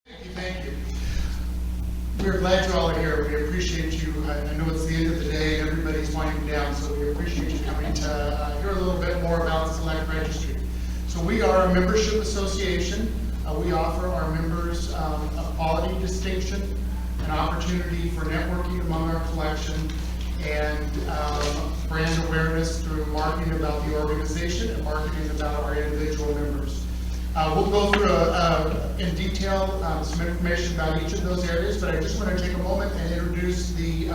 Thank you. We're glad you all are here. We appreciate you. I know it's the end of the day and everybody's winding down, so we appreciate you coming to hear a little bit more about Select Registry. So we are a membership association. We offer our members a quality distinction, an opportunity for networking among our collection, and brand awareness through marketing about the organization and marketing about our individual members. We'll go through in detail some information about each of those areas, but I just want to take a moment and introduce the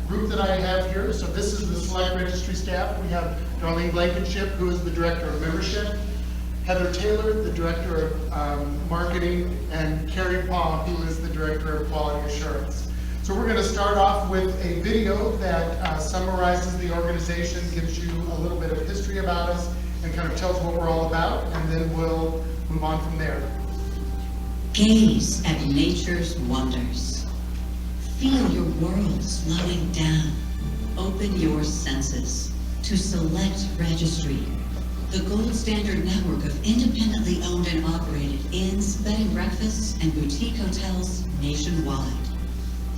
group that I have here. So this is the Select Registry staff. We have Darlene Blankenship, who is the Director of Membership, Heather Taylor, the Director of Marketing, and Carrie Paul, who is the Director of Quality Assurance. So we're going to start off with a video that summarizes the organization, gives you a little bit of history about us, and kind of tells what we're all about, and then we'll move on from there. Gaze at nature's wonders. Feel your world slowing down. Open your senses to Select Registry, the gold standard network of independently owned and operated inns, bed and breakfasts, and boutique hotels nationwide.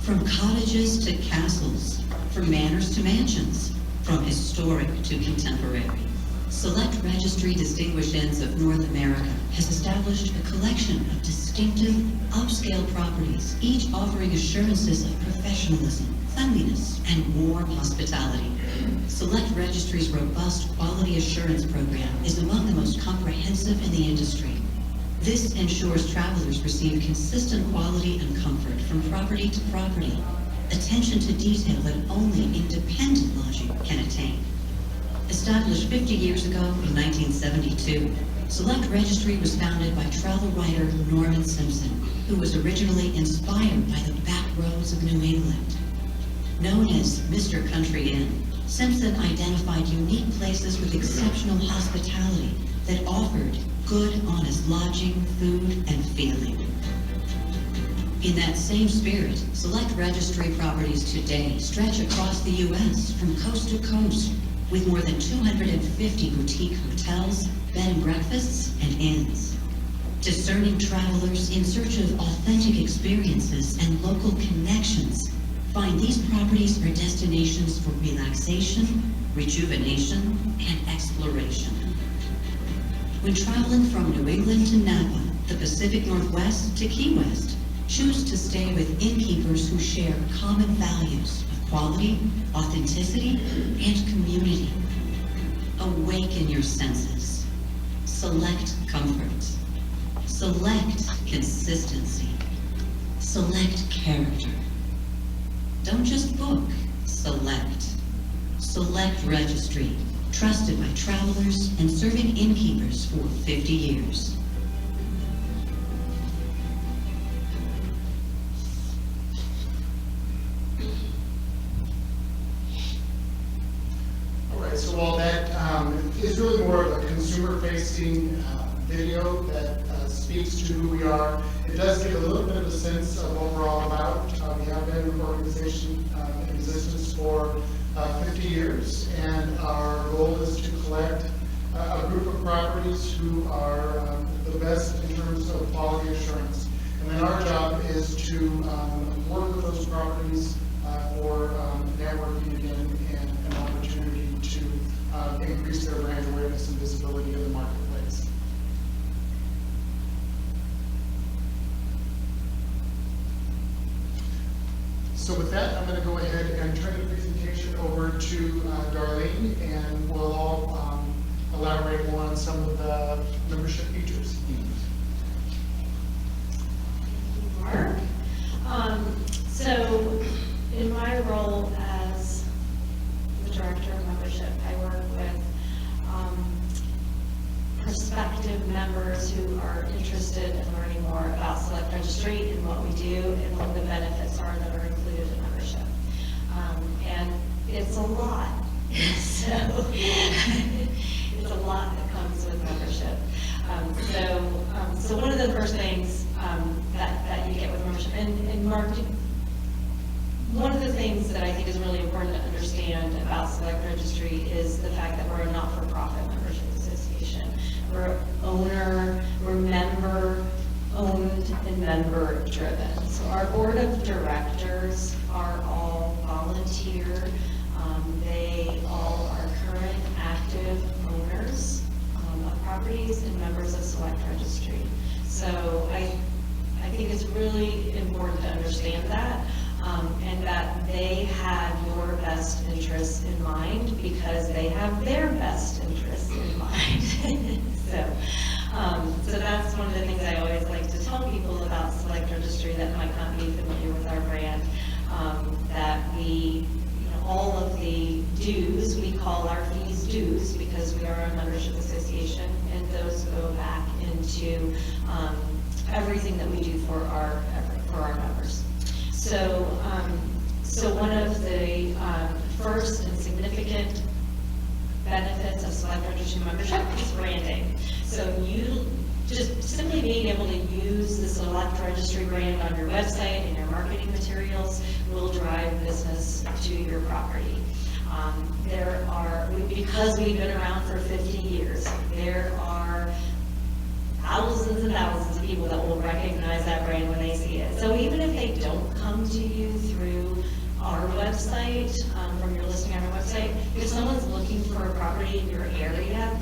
From cottages to castles, from manors to mansions, from historic to contemporary, Select Registry Distinguished Inns of North America has established a collection of distinctive, upscale properties, each offering assurances of professionalism, cleanliness, and warm hospitality. Select Registry's robust quality assurance program is among the most comprehensive in the industry. This ensures travelers receive consistent quality and comfort from property to property, attention to detail that only independent lodging can attain. Established 50 years ago in 1972, Select Registry was founded by travel writer Norman Simpson, who was originally inspired by the back roads of New England. Known as Mr. Country Inn, Simpson identified unique places with exceptional hospitality that offered good, honest lodging, food, and feeling. In that same spirit, Select Registry properties today stretch across the U.S. from coast to coast, with more than 250 boutique hotels, bed and breakfasts, and inns. Discerning travelers in search of authentic experiences and local connections find these properties are destinations for relaxation, rejuvenation, and exploration. When traveling from New England to Napa, the Pacific Northwest to Key West, choose to stay with innkeepers who share common values of quality, authenticity, and community. Awaken your senses. Select comfort. Select consistency. Select character. Don't just book, select. Select Registry, trusted by travelers and serving innkeepers for 50 years. So while that is really more of a consumer-facing video that speaks to who we are, it does give a little bit of a sense of what we're all about. We have been an organization in existence for 50 years, and our goal is to collect a group of properties who are the best in terms of quality assurance. And then our job is to work with those properties for networking again and an opportunity to increase their brand awareness and visibility in the marketplace. So with that, I'm going to go ahead and turn the presentation over to Darlene, and we'll all elaborate more on some of the membership features. Mark. So in my role as the Director of Membership, I work with prospective members who are interested in learning more about Select Registry and what we do and what the benefits are that are included in membership. And it's a lot. So it's a lot that comes with membership. So one of the first things that you get with membership, and Mark, one of the things that I think is really important to understand about Select Registry is the fact that we're a not-for-profit membership association. We're owner, we're member owned and member member driven. So our board of directors are all volunteer. They all are current active owners of properties and members of Select Registry. So I think it's really important to understand that, and that they have your best interests in mind because they have their best interests in mind. So that's one of the things I always like to tell people about Select Registry that might not be familiar with our brand, that we, all of the dues, we call our fees dues because we are a membership association, and those go back into everything that we do for our members. So one of the first and significant benefits of Select Registry membership is branding. So you just simply being able to use the Select Registry brand on your website and your marketing materials will drive business to your property. Because we've been around for 50 years, there are thousands and thousands of people that will recognize that brand when they see it. So even if they don't come to you through our website, from your listing on our website, if someone's looking for a property in your area,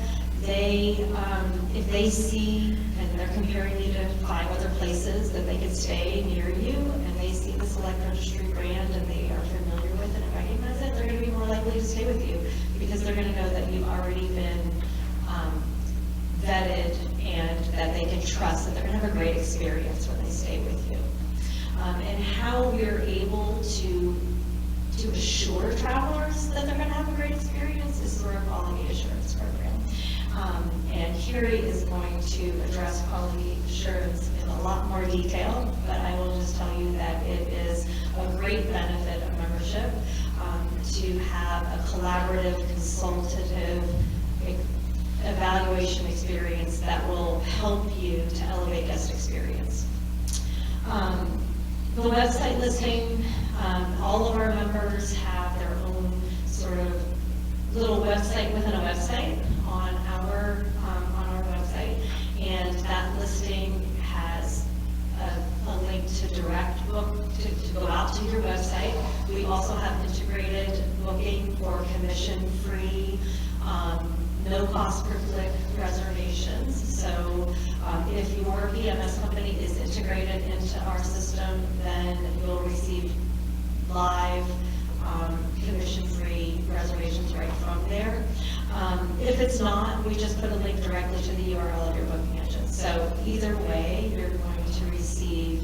if they see, and they're comparing you to 5 other places that they could stay near you, and they see the Select Registry brand and they are familiar with it and recognize it, they're going to be more likely to stay with you because they're going to know that you've already been vetted and that they can trust that they're going to have a great experience when they stay with you. And how we're able to assure travelers that they're going to have a great experience is through our quality assurance program. And Carrie is going to address quality assurance in a lot more detail, but I will just tell you that it is a great benefit of membership to have a collaborative, consultative evaluation experience that will help you to elevate guest experience. The website listing, all of our members have their own sort of little website within a website on our website, and that listing has a link to direct book to go out to your website. We also have integrated booking for commission-free, no cost per click reservations. So if your PMS company is integrated into our system, then you'll receive live commission-free reservations right from there. If it's not, we just put a link directly to the URL of your booking engine. So either way, you're going to receive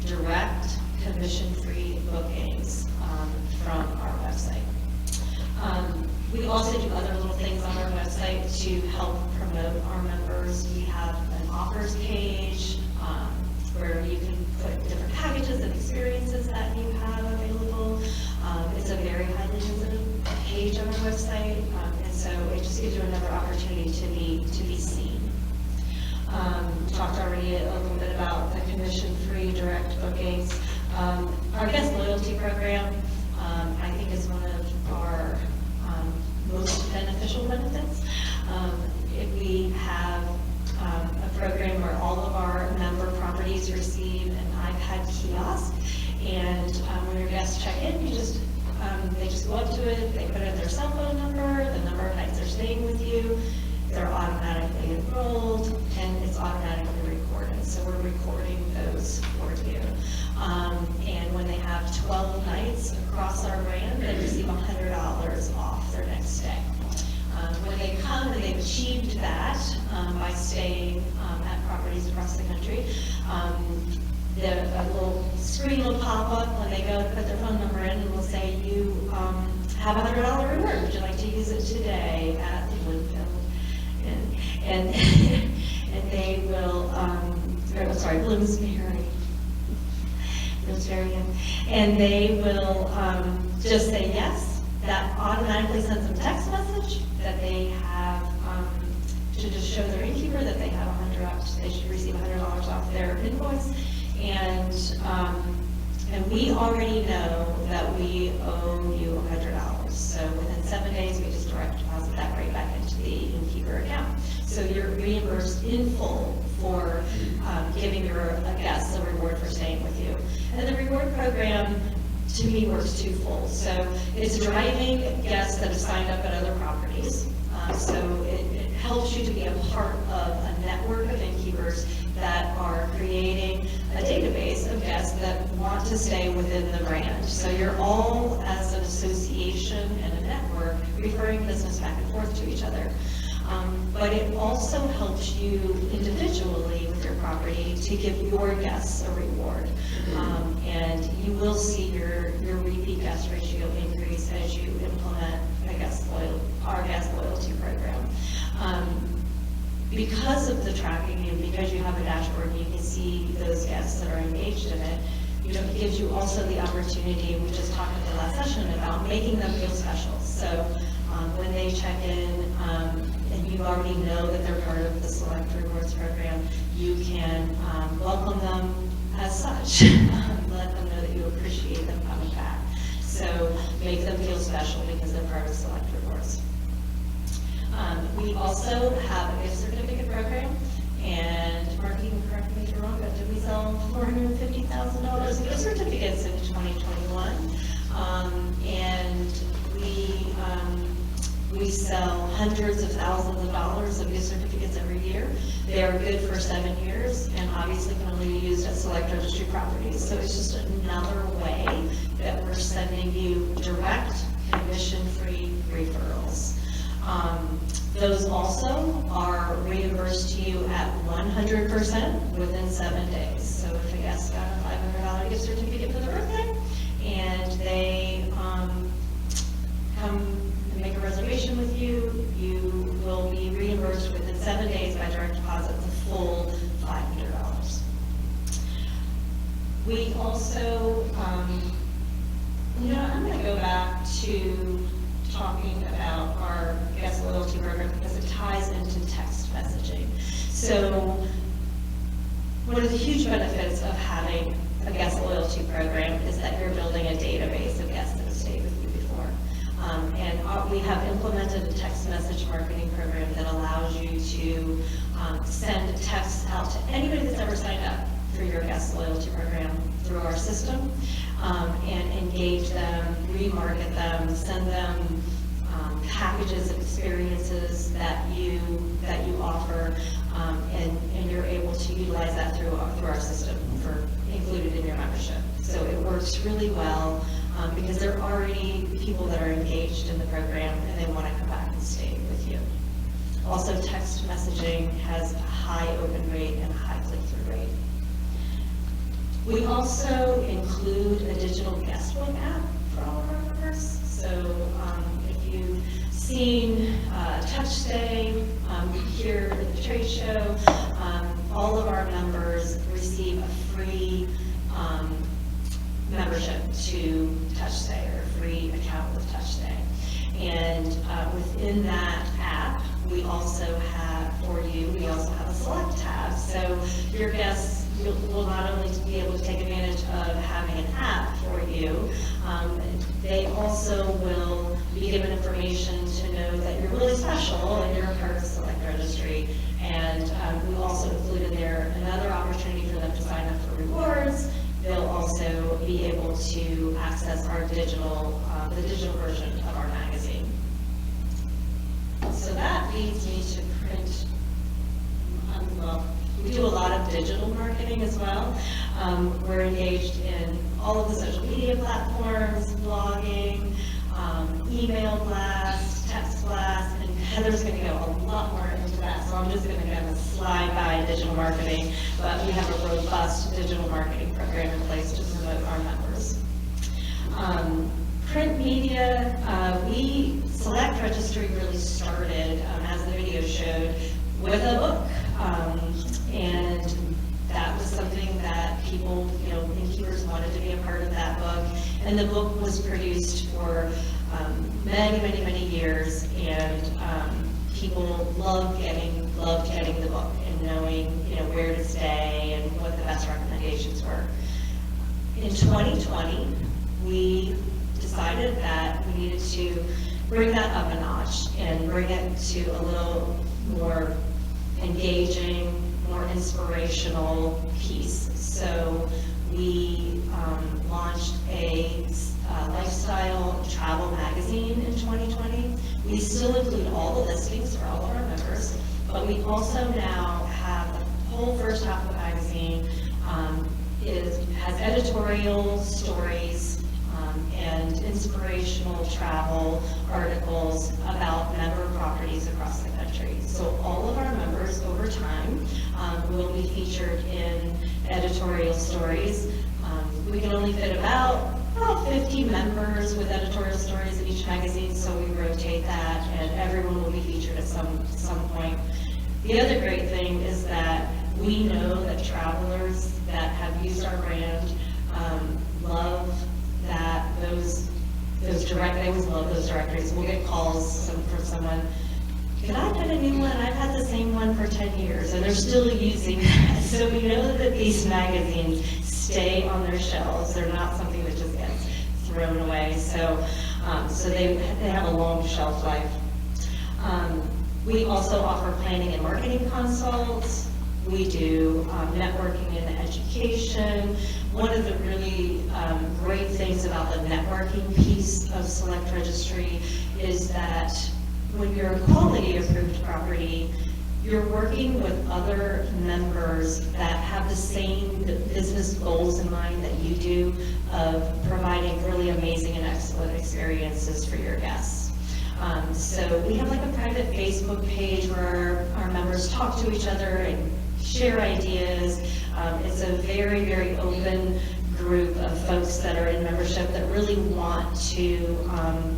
direct commission-free bookings from our website. We also do other little things on our website to help promote our members. We have an offers page where you can put different packages and experiences that you have available. It's a very highly visited page on our website, and so it just gives you another opportunity to be seen. Talked already a little bit about the commission-free direct bookings. Our guest loyalty program, I think, is one of our most beneficial benefits. We have a program where all of our member properties receive an iPad kiosk, and when your guests check in, they just go up to it, they put in their cell phone number, the number of nights they're staying with you, they're automatically enrolled, and it's automatically recorded. So we're recording those for you. And when they have 12 nights across our brand, they receive $100 off their next stay. When they come and they've achieved that by staying at properties across the country, a little screen will pop up when they go to put their phone number in, and will say, you have a $100 reward. Would you like to use it today at Bloomfield? And they will, Bloomsbury, and they will just say yes. That automatically sends them a text message that they have to just show their innkeeper that they have they should receive $100 off their invoice, and we already know that we owe you $100. So within 7 days, we just direct deposit that right back into the innkeeper account. So you're reimbursed in full for giving your guests a reward reward for staying with you. And the reward program, to me, works twofold. So it's driving guests that have signed up at other properties. So it helps you to be a part of a network of innkeepers that are creating a database of guests that want to stay within the brand. So you're all, as an association and a network, referring business back and forth to each other. But it also helps you individually with your property to give your guests a reward. And you will see your repeat guest ratio increase as you implement our guest loyalty program. Because of the tracking and because you have a dashboard and you can see those guests that are engaged in it, it gives you also the opportunity, we just talked at the last session about making them feel special. So when they check in, and you already know that they're part of the Select Rewards program, you can welcome them as such. Let them know that you appreciate them coming back. So make them feel special because they're part of Select Rewards. We also have a gift certificate program, and Mark, you can correct me if you're wrong, but did we sell $450,000 in gift certificates in 2021? And we sell hundreds of thousands of dollars of gift certificates every year. They are good for 7 years and obviously can only be used at Select Registry properties. So it's just another way that we're sending you direct, commission-free referrals. Those also are reimbursed to you at 100% within 7 days. So if a guest got a $500 gift certificate for their birthday and they come and make a reservation with you, you will be reimbursed within 7 days by direct deposit the full $500. We also, I'm going to go back to talking about our guest loyalty program because it ties into text messaging. So one of the huge benefits of having a guest loyalty program is that you're building a database of guests that have stayed with you before. And we have implemented a text message marketing program that allows you to send texts out to anybody that's ever signed up for your guest loyalty program through our system, and engage them, remarket them, send them packages of experiences that you offer, and you're able to utilize that through our system for included in your membership. So it works really well because there are already people that are engaged in the program and they want to come back and stay with you. Also, text messaging has a high open rate and a high click-through rate. We also include a digital guest book app for all of our members. So if you've seen Touch Stay here at the trade show, all of our members receive a free membership to Touch Stay, or a free account with Touch Stay. And within that app, we also have a Select tab. So your guests will not only be able to take advantage of having an app for you, they also will be given information to know that you're really special and you're a part of the Select Registry. And we also include in there another opportunity for them to sign up for rewards. They'll also be able to access our the digital version of our magazine. So that leads me to print. We do a lot of digital marketing as well. We're engaged in all of the social media platforms, blogging, email blasts, text blasts, and Heather's going to go a lot more into that, so I'm just going to kind of slide by digital marketing, but we have a robust digital marketing program in place to promote our members. Print media, Select Registry really started, as the video showed, with a book. And that was something that people, innkeepers wanted to be a part of that book. And the book was produced for many, many, many years, and people loved getting the book and knowing, where to stay and what the best recommendations were. In 2020, we decided that we needed to bring that up a notch and bring it to a little more engaging, more inspirational piece. So we also now have the whole first half of the magazine has editorial stories and inspirational travel articles about member properties across the country. So all of our members over time will be featured in editorial stories. We can only fit about 50 members with editorial stories in each magazine, so we rotate that, and everyone will be featured at some point. The other great thing is that we know that travelers that have used our brand love that they always love those directories. We'll get calls from someone, "Can I get a new one? I've had the same one for 10 years," and they're still using that. So we know that these magazines stay on their shelves. They're not something that just gets thrown away. So they have a long shelf life. We also offer planning and marketing consults. We do networking and education. One of the really great things about the networking piece of Select Registry is that when you're a quality approved property, you're working with other members that have the same business goals in mind that you do of providing really amazing and excellent experiences for your guests. So we have like a private Facebook page where our members talk to each other and share ideas. It's a very, very open group of folks that are in membership that really want to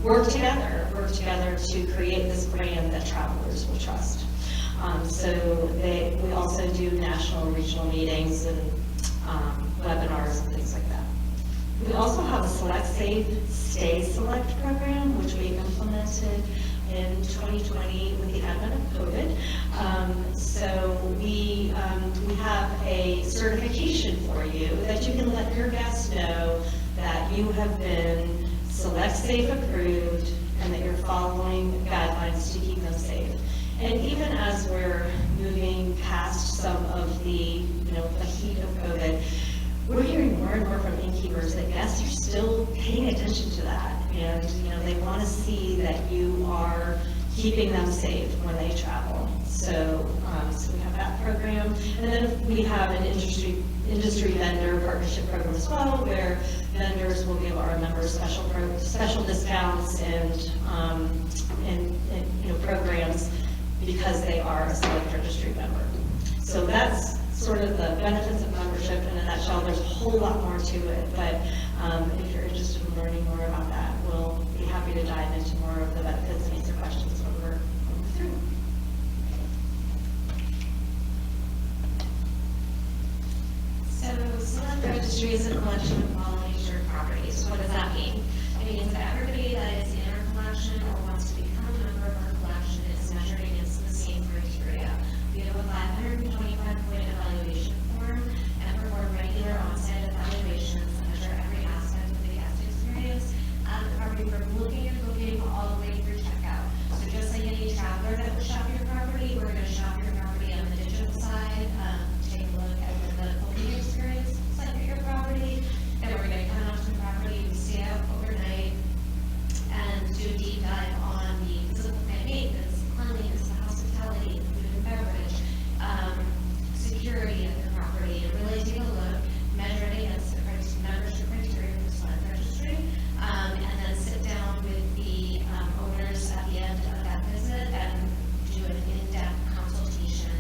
work together to create this brand that travelers will trust. We also do national and regional meetings and webinars and things like that. We also have a Select Save, Stay Select program, which we implemented in 2020 with the advent of COVID. We have a certification for you that you can let your guests know that you have been Select Safe approved and that you're following guidelines to keep them safe. And even as we're moving past some of the heat of COVID, we're hearing more and more from innkeepers that guests are still paying attention to that, and they want to see that you are keeping them safe when they travel. So we have that program, and then we have an industry vendor partnership program as well, where vendors will give our members special discounts and programs because they are a Select Registry member. So that's sort of the benefits of membership in a nutshell. There's a whole lot more to it, but if you're interested in learning more about that, we'll be happy to dive into more of the benefits and answer questions when we're through. So Select Registry is a collection of quality assured properties. What does that mean? It means that everybody that is in our collection or wants to become a member of our collection is measured against the same criteria. We have a 525-point evaluation form and perform regular on-site evaluations that measure every aspect of the guest experience at the property from looking and booking all the way through checkout. So just like any traveler that would shop your property, we're going to shop your property on the digital side, take a look at what the booking experience looks like at your property, then we're going to come out to the property, we stay out overnight, and do a deep dive on the physical plant maintenance, cleanliness, the hospitality, the food and beverage, security of the property, and really take a look, measure it against the membership criteria for Select Registry, and then sit down with the owners at the end of that visit and do an in-depth consultation,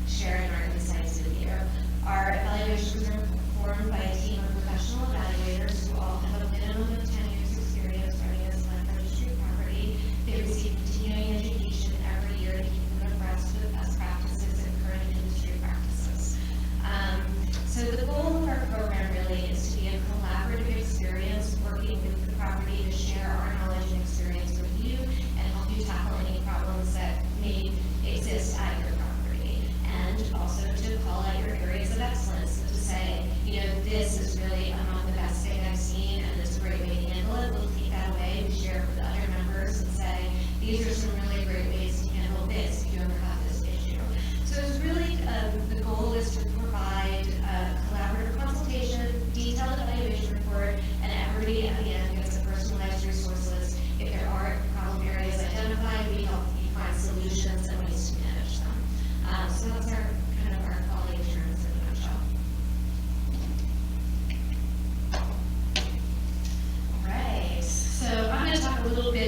sharing our insights with you. Our evaluations are performed by a team of professional evaluators who all have a minimum of 10 years experience running a Select Registry property. They receive continuing education every year to keep them abreast with best practices and current industry practices. So the goal of our program really is to be a collaborative experience, working with the property to share our knowledge and experience with you and help you tackle any problems that may exist at your property. And also to call out your areas of excellence, to say, this is really among the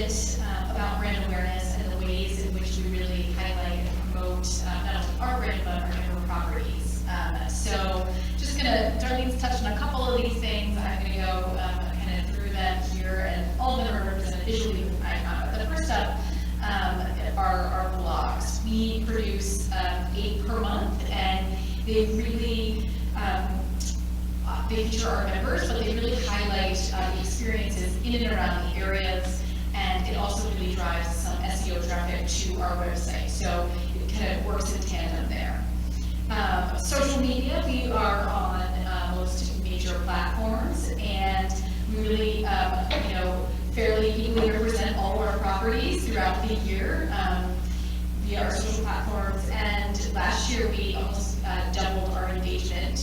bit about brand awareness and the ways in which we really highlight and promote not only our brand, but our member properties. So just Darlene's touched on a couple of these things. I'm gonna go kind of through them here, and all of them are represented visually with an icon. But the first up are our blogs. We produce 8 per month, and they really they feature our members, but they really highlight the experiences in and around the areas, and it also really drives some SEO traffic to our website. So it kind of works in tandem there. Social media, we are on most major platforms, and we really, fairly equally represent all of our properties throughout the year via our social platforms. And last year, we almost doubled our engagement in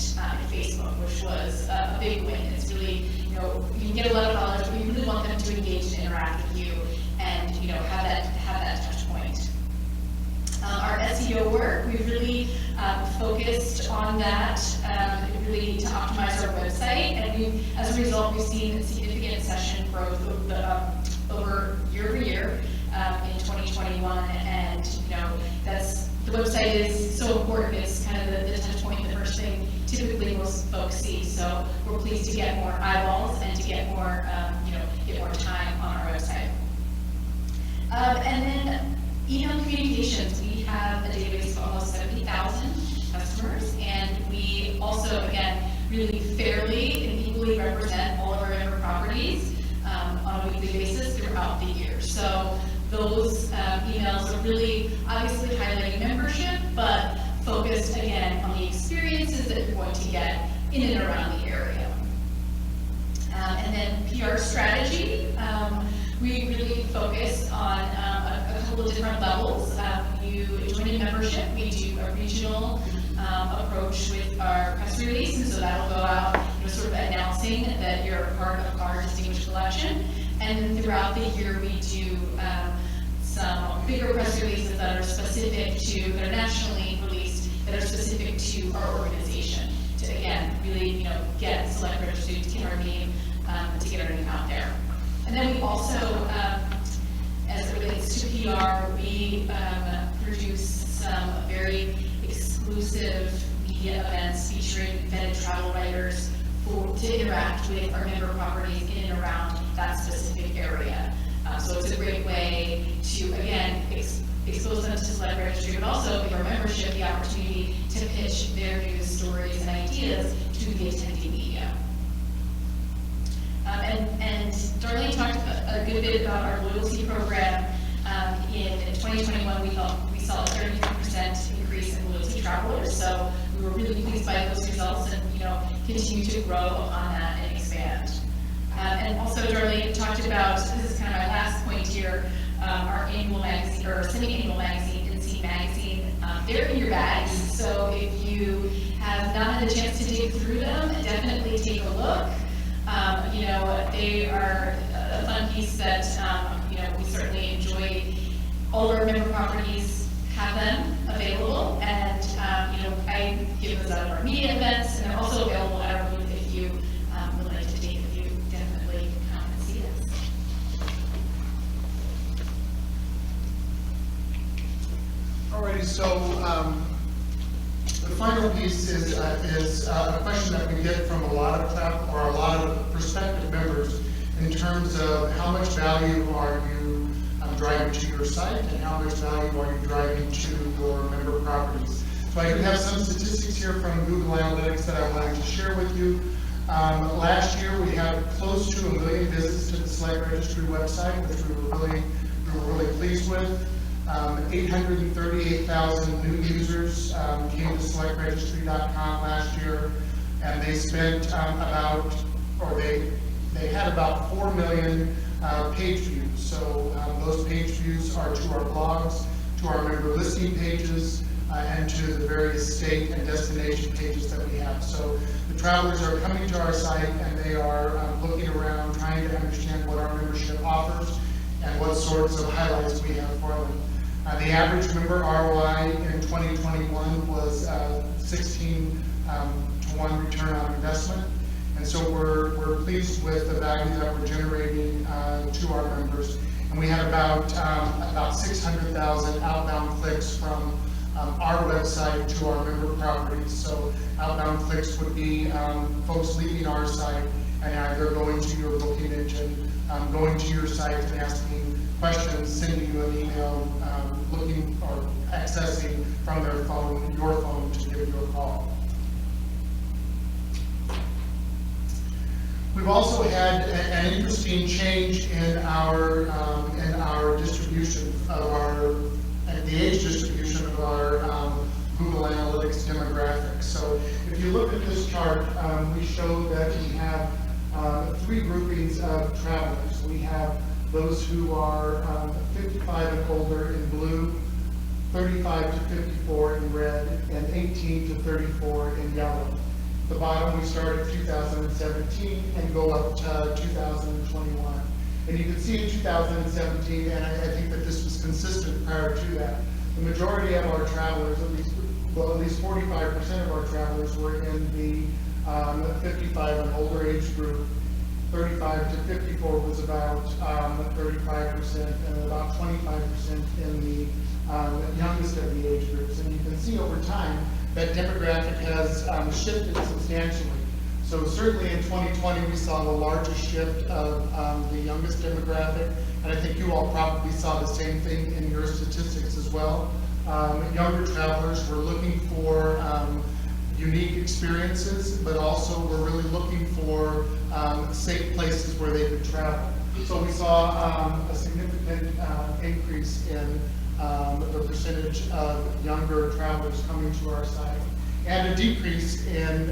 Facebook, which was a big win. It's really, you can get a lot of dollars, but we really want them to engage and interact with you, and have that touch point. Our SEO work, we've really focused on that, really to optimize our website, and as a result, we've seen significant session growth over year over year in 2021, and the website is so important. It's kind of the touch point, the first thing typically most folks see. So we're pleased to get more eyeballs and to get more time on our website. And then email communications. We have a database of almost 70,000 customers, and we also, again, really fairly and equally represent all of our member properties on a weekly basis throughout the year. So those emails are really obviously highlighting membership, but focused again on the experiences that you're going to get in and around the area. And then PR strategy, we really focus on a couple of different levels. You join in membership, we do a regional approach with our press release, and so that'll go out, sort of announcing that you're a part of our distinguished collection. And then throughout the year, we do some bigger press releases that are that are nationally released, that are specific to our organization, to again, really, get Select Registry, to get our name out there. And then we also, as it relates to PR, we produce some very exclusive media events featuring vetted travel writers to interact with our member properties in and around that specific area. So it's a great way to, again, expose them to Select Registry, but also give our membership the opportunity to pitch their news stories and ideas to the attending media. And Darlene talked a good bit about our loyalty program. In 2021, we saw a 33% increase in loyalty travelers, so we were really pleased by those results, and continue to grow on that and expand. And also, Darlene talked about, this is kind of my last point here, our annual magazine, or semi-annual magazine, NC Magazine. They're in your bags, so if you have not had a chance to dig through them, definitely take a look. They are a fun piece that, we certainly enjoy. All of our member properties have them available, and, I give those out at our media events, and they're also available at our booth if you would like to take a view. Definitely come and see us. Alrighty, so the final piece is a question that we get from a lot of prospective members in terms of how much value are you driving to your site, and how much value are you driving to your member properties. So I do have some statistics here from Google Analytics that I wanted to share with you. Last year we had close to 1 million visits to the Select Registry website, which we were really pleased with. 838,000 new users came to selectregistry.com last year, and they spent they had about 4 million page views. So those page views are to our blogs, to our member listing pages, and to the various state and destination pages that we have. So the travelers are coming to our site, and they are looking around, trying to understand what our membership offers and what sorts of highlights we have for them. The average member ROI in 2021 was 16 to 1 return on investment. And so we're pleased with the value that we're generating to our members. And we had about 600,000 outbound clicks from our website to our member properties. So outbound clicks would be folks leaving our site and either going to your booking engine, going to your site and asking questions, sending you an email, looking or accessing from their phone, your phone, to give you a call. We've also had an interesting change in our distribution of the age distribution of our Google Analytics demographics. So if you look at this chart, we show that we have three groupings of travelers. We have those who are 55 and older in blue, 35 to 54 in red, and 18 to 34 in yellow. The bottom, we start at 2017 and go up to 2021. And you can see in 2017, and I think that this was consistent prior to that, the majority of our travelers, at least 45% of our travelers were in the 55 and older age group. 35 to 54 was about 35%, and about 25% in the youngest of the age groups. And you can see over time that demographic has shifted substantially. So certainly in 2020, we saw the largest shift of the youngest demographic, and I think you all probably saw the same thing in your statistics as well. Younger travelers were looking for unique experiences, but also were really looking for safe places where they could travel. So we saw a significant increase in the percentage of younger travelers coming to our site, and a decrease in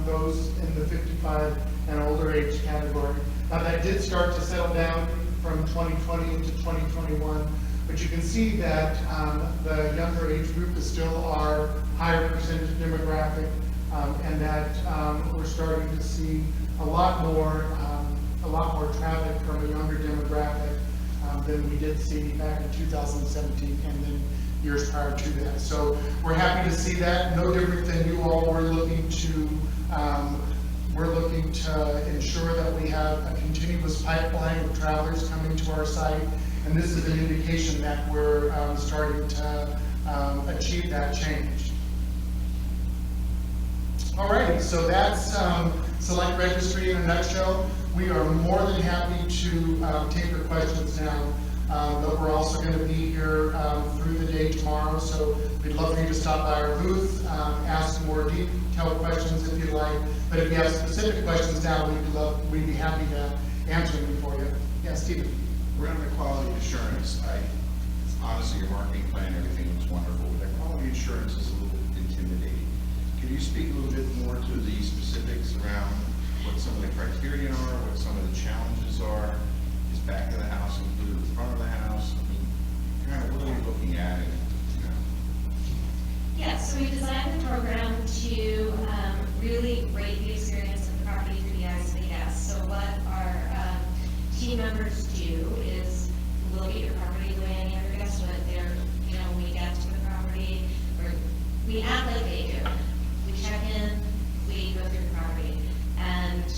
those in the 55 and older age category. Now that did start to settle down from 2020 into 2021, but you can see that the younger age group is still our higher percentage demographic, and that we're starting to see a lot more traffic from a younger demographic than we did see back in 2017 and then years prior to that. So we're happy to see that. No different than you all. We're looking to ensure that we have a continuous pipeline of travelers coming to our site, and this is an indication that we're starting to achieve that change. Alrighty, so that's Select Registry in a nutshell. We are more than happy to take your questions now, but we're also going to be here through the day tomorrow, so we'd love for you to stop by our booth, ask more detailed questions if you'd like, but if you have specific questions now, we'd be happy to answer them for you. Yeah, Stephen. Around the quality assurance, honestly, your marketing plan, everything was wonderful, but that quality assurance is a little bit intimidating. Can you speak a little bit more to the specifics around what some of the criteria are, what some of the challenges are? Is back of the house included the front of the house? I mean, kind of what are we looking at? Yes, so we designed the program to really rate the experience of the property through the eyes of the guests. So what our team members do is look at your property the way any other guest would. When we get to the property, we act like they do. We check in, we go through the property. And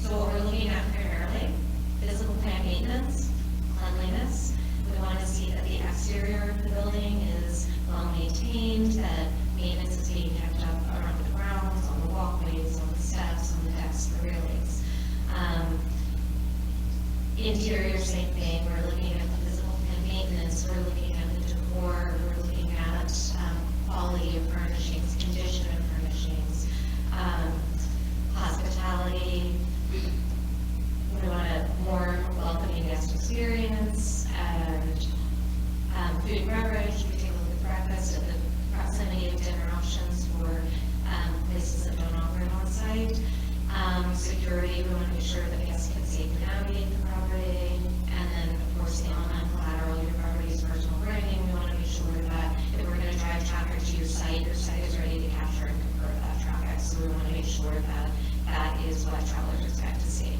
so what we're looking at primarily, physical plant maintenance, cleanliness. We want to see that the exterior of the building is well maintained, that maintenance is being kept up around the grounds, on the walkways, on the steps, on the decks, the railings. Interior, same thing. We're looking at the physical plant maintenance. We're looking at the decor. We're looking at quality of furnishings, condition of furnishings, hospitality. We want a more welcoming guest experience, and food and beverage. We take a look at breakfast and the proximity of dinner options for places that don't operate on site. Security, we want to make sure that guests can safely navigate the property. And then, of course, the online collateral, your property's personal branding. We want to make sure that if we're going to drive traffic to your site is ready to capture and convert that traffic. So we want to make sure that that is what travelers expect to see.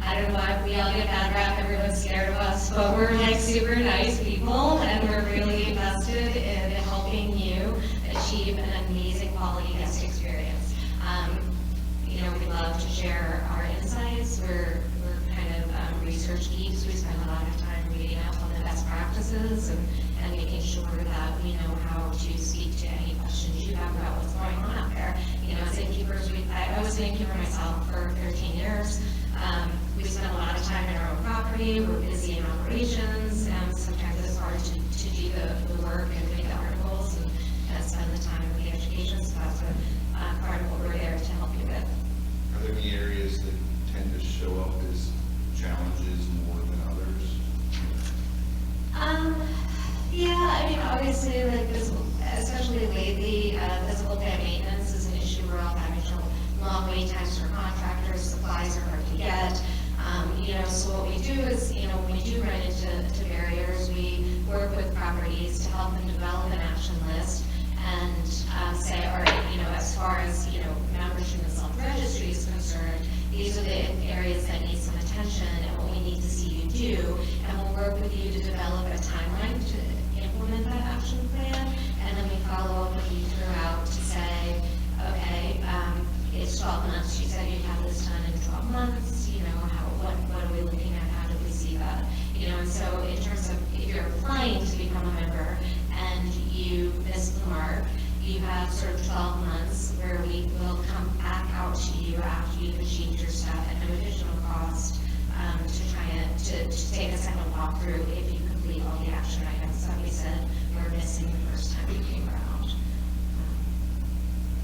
I don't know why we all get bad rap, everyone's scared of us, but we're like super nice people, and we're really invested in helping you achieve an amazing quality guest experience. you know, we love to share our insights. We're kind of research geeks. We spend a lot of time reading up on the best practices and making sure that we know how to speak to any questions you have about what's going on out there. You know, as innkeepers, I was an innkeeper myself for 13 years. We spend a lot of time in our own property. We're busy in operations, and sometimes it's hard to do the work and read the articles and spend the time with the education. So that's part of what we're there to help you with. Are there any areas that tend to show up as challenges more than others? Yeah, I mean, obviously, like physical, especially lately, physical plant maintenance is an issue. We're all having long wait times for contractors, supplies are hard to get. You know, so what we do is, you know, when we do run into barriers, we work with properties to help them develop an action list and say, all right, you know, as far as, you know, membership in the self-registry is concerned, these are the areas that need some attention and what we need to see you do. And we'll work with you to develop a timeline to implement that action plan. And then we follow up with you throughout to say, okay, it's 12 months. You said you'd have this done in 12 months. You know, what are we looking at? How do we see that? You know, and so in terms of if you're applying to become a member and you miss the mark, you have sort of 12 months where we will come back out to you after you've achieved your step at no additional cost to try to take a second walkthrough if you complete all the action items that we said were missing the first time you came around.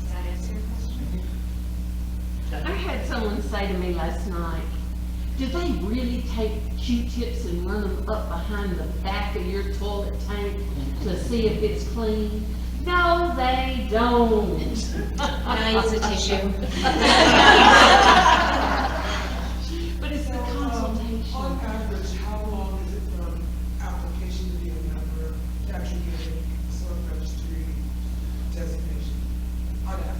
Does that answer your question? I had someone say to me last night, do they really take Q-tips and run them up behind the back of your toilet tank to see if it's clean? No, they don't. I use a tissue. But it's the consultation. On average, how long is it from application to be a member to actually getting a self-registry designation? On average.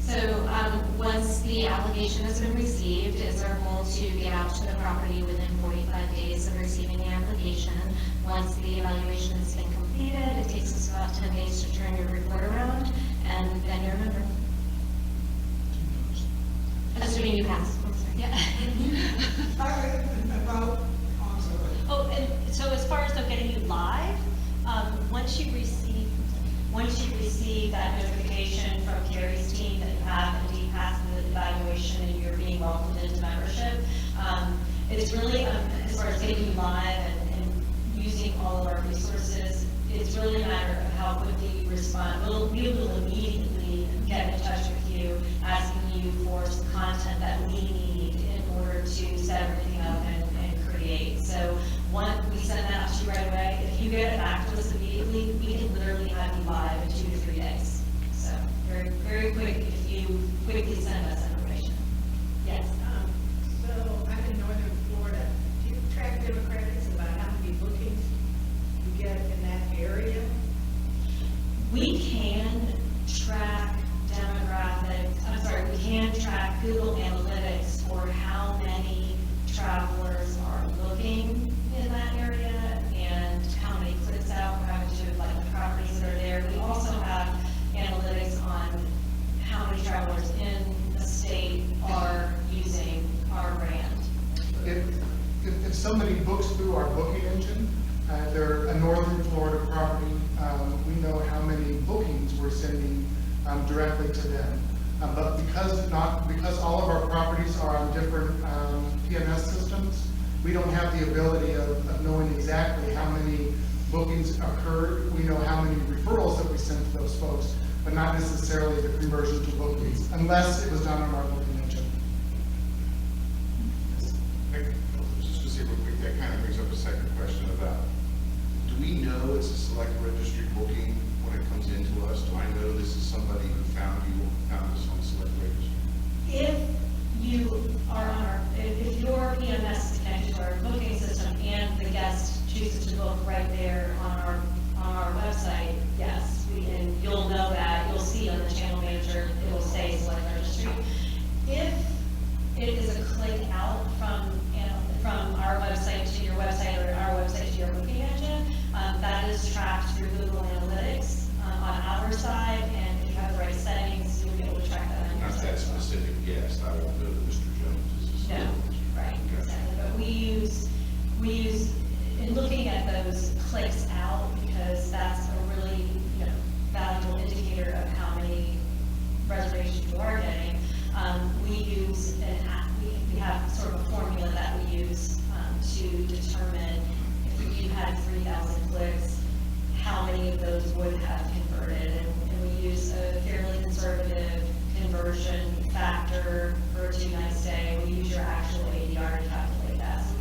So once the application has been received, it's our goal to get out to the property within 45 days of receiving the application. Once the evaluation has been completed, it takes us about 10 days to turn your report around, and then you're a member. Assuming you pass. Yeah. Oh, and so as far as though getting you live, once you receive that notification from Carrie's team that you have indeed passed the evaluation and you're being welcomed into membership, it's really, as far as getting you live and using all of our resources, it's really a matter of how quickly you respond. We will immediately get in touch with you, asking you for some content that we need in order to set everything up and create. So we send that out to you right away. If you get it back to us immediately, we can literally have you live in 2 to 3 days. So very, very quick if you quickly send us information. Yes. So I'm in northern Florida. Do you track demographics about how many bookings you get in that area? We can track we can track Google Analytics for how many travelers are looking in that area and how many clicks out we're having to, like the properties that are there. We also have analytics on how many travelers in the state are using our brand. If somebody books through our booking engine, they're a northern Florida property, we know how many bookings we're sending directly to them. But because all of our properties are on different PMS systems, we don't have the ability of knowing exactly how many bookings occurred. We know how many referrals that we sent to those folks, but not necessarily the conversion to bookings, unless it was done on our booking engine. Just to say real quick, that kind of brings up a second question about, do we know it's a select registry booking when it comes into us? Do I know this is somebody who found us on select registry? If you are if your PMS is connected to our booking system and the guest chooses to book right there on our website, yes, and you'll know that. You'll see on the channel manager, it will say select registry. If it is a click out from our website to your website or our website to your booking engine, that is tracked through Google Analytics on our side, and if you have the right settings, guest, I won't go to Mr. Jones's. No, right, exactly, but we use, in looking at those clicks out, because that's a really, valuable indicator of how many reservations you are getting, we use we have sort of a formula that we use, to determine if you had 3,000 clicks, how many of those would have converted, and we use a fairly conservative conversion factor for a 2-night stay. We use your actual ADR to calculate that. So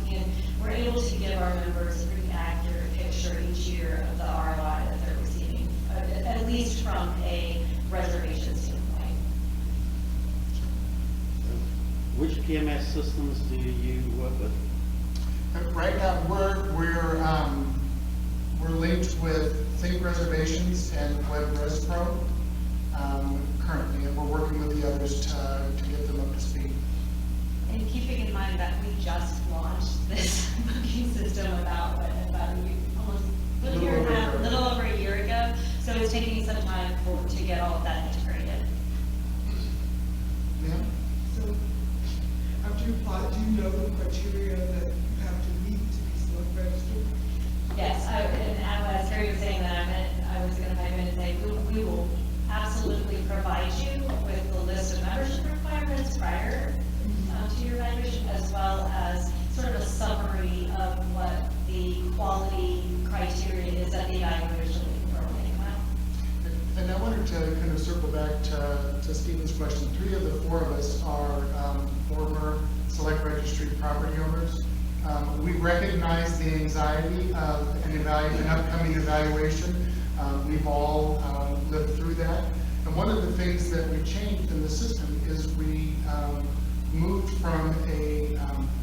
we're able to give our members a pretty accurate picture each year of the ROI that they're receiving, at least from a reservation standpoint. Which PMS systems do you work with? Right now, we're linked with Think Reservations and WebResPro currently, and we're working with the others to get them up to speed. And keeping in mind that we just launched this booking system about a little over a year ago, so it's taking some time to get all of that integrated. Yeah. So, after you apply, do you know the criteria that you have to meet to be select registered? Yes, and as Terry was saying that, I was going to pipe in and say, we will absolutely provide you with the list of membership requirements prior to your evaluation, as well as sort of a summary of what the quality criteria is that the evaluators are looking for when they come out. And I wanted to kind of circle back to Stephen's question. 3 of the 4 of us are former Select Registry property owners. We recognize the anxiety of an upcoming evaluation. We've all lived through that. And one of the things that we changed in the system is we moved from a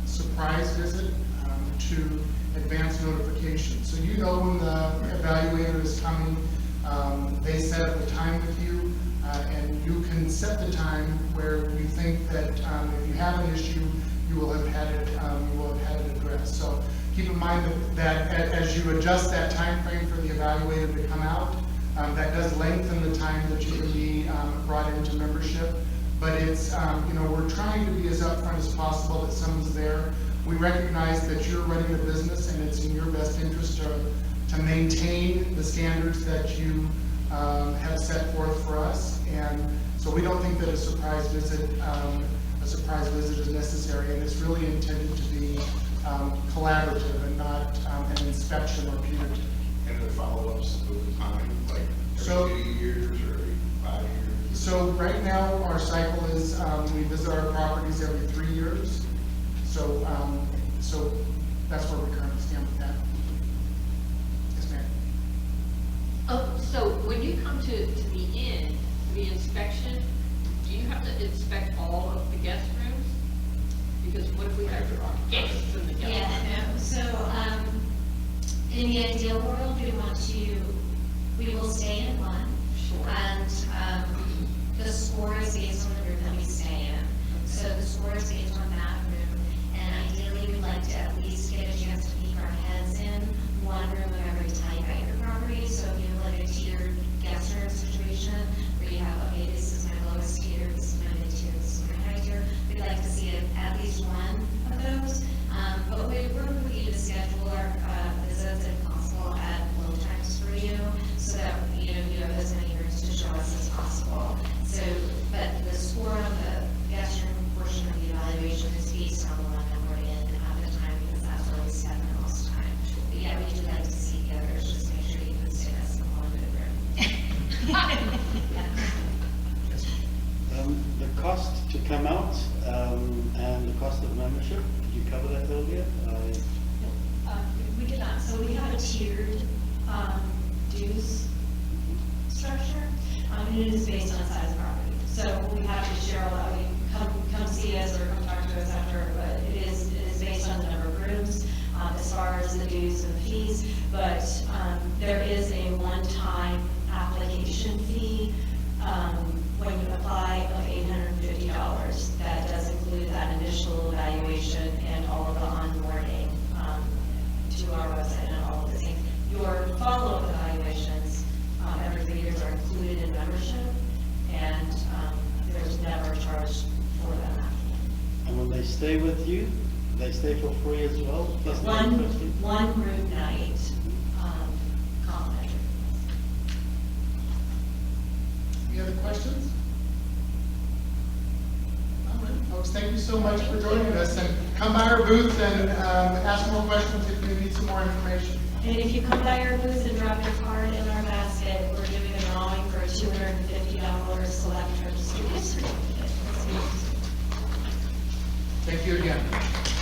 surprise visit to advance notification. So you know when the evaluator is coming, they set up a time with you, and you can set the time where you think that if you have an issue, you will have had it addressed. So keep in mind that as you adjust that time frame for the evaluator to come out, that does lengthen the time that you can be brought into membership. But it's, we're trying to be as upfront as possible that someone's there. We recognize that you're running a business and it's in your best interest to maintain the standards that you have set forth for us. And so we don't think that a surprise visit is necessary, and it's really intended to be collaborative and not an inspection or punitive. And the follow-ups over time, like So- every 2 years or every 5 years? So right now, our cycle is, we visit our properties every 3 years. So that's where we currently stand with that. Yes, ma'am. Oh, so when you come to the inspection, do you have to inspect all of the guest rooms? Because what if we have guests in the guest room? Yeah, no, so, in the ideal world, we will stay in one. Sure. And, the score is based on the room that we stay in. So the score is based on that room, and ideally, we'd like to at least get a chance to peek our heads in one room of every type at your property. So if you have like a tiered guest room situation, where you have, okay, this is my lowest tier, this is my mid tier, this is my high tier, we'd like to see at least one of those. But we're going to schedule our visits if possible at low times for you, so that, you have as many rooms to show us as possible. So, but the score on the guest room portion of the evaluation is based on the one that we're in at the time, because that's where we spend the most time. But yeah, we do like to see the others, just make sure you can stay us in one good room. The cost to come out and the cost of membership, did you cover that earlier? We did not, so we have a tiered dues structure, and it is based on the size of property. So we have to share all that, come see us or come talk to us after, but it is based on the number of rooms, as far as the dues and the fees, but there is a one-time application fee when you apply of $850. That does include that initial evaluation and all of the onboarding to our website and all of the things. Your follow-up evaluations every 3 years are included in membership, and there's never a charge for stay with you, they stay for free as well, plus the One, entrance fee? one room night, complimentary. Any other questions? All right, folks, thank you so much for joining us, and come by our booth and ask more questions if you need some more information. And if you come by our booth and drop your card in our basket, we're doing a drawing for a $250 select registry certificate. Thank you again.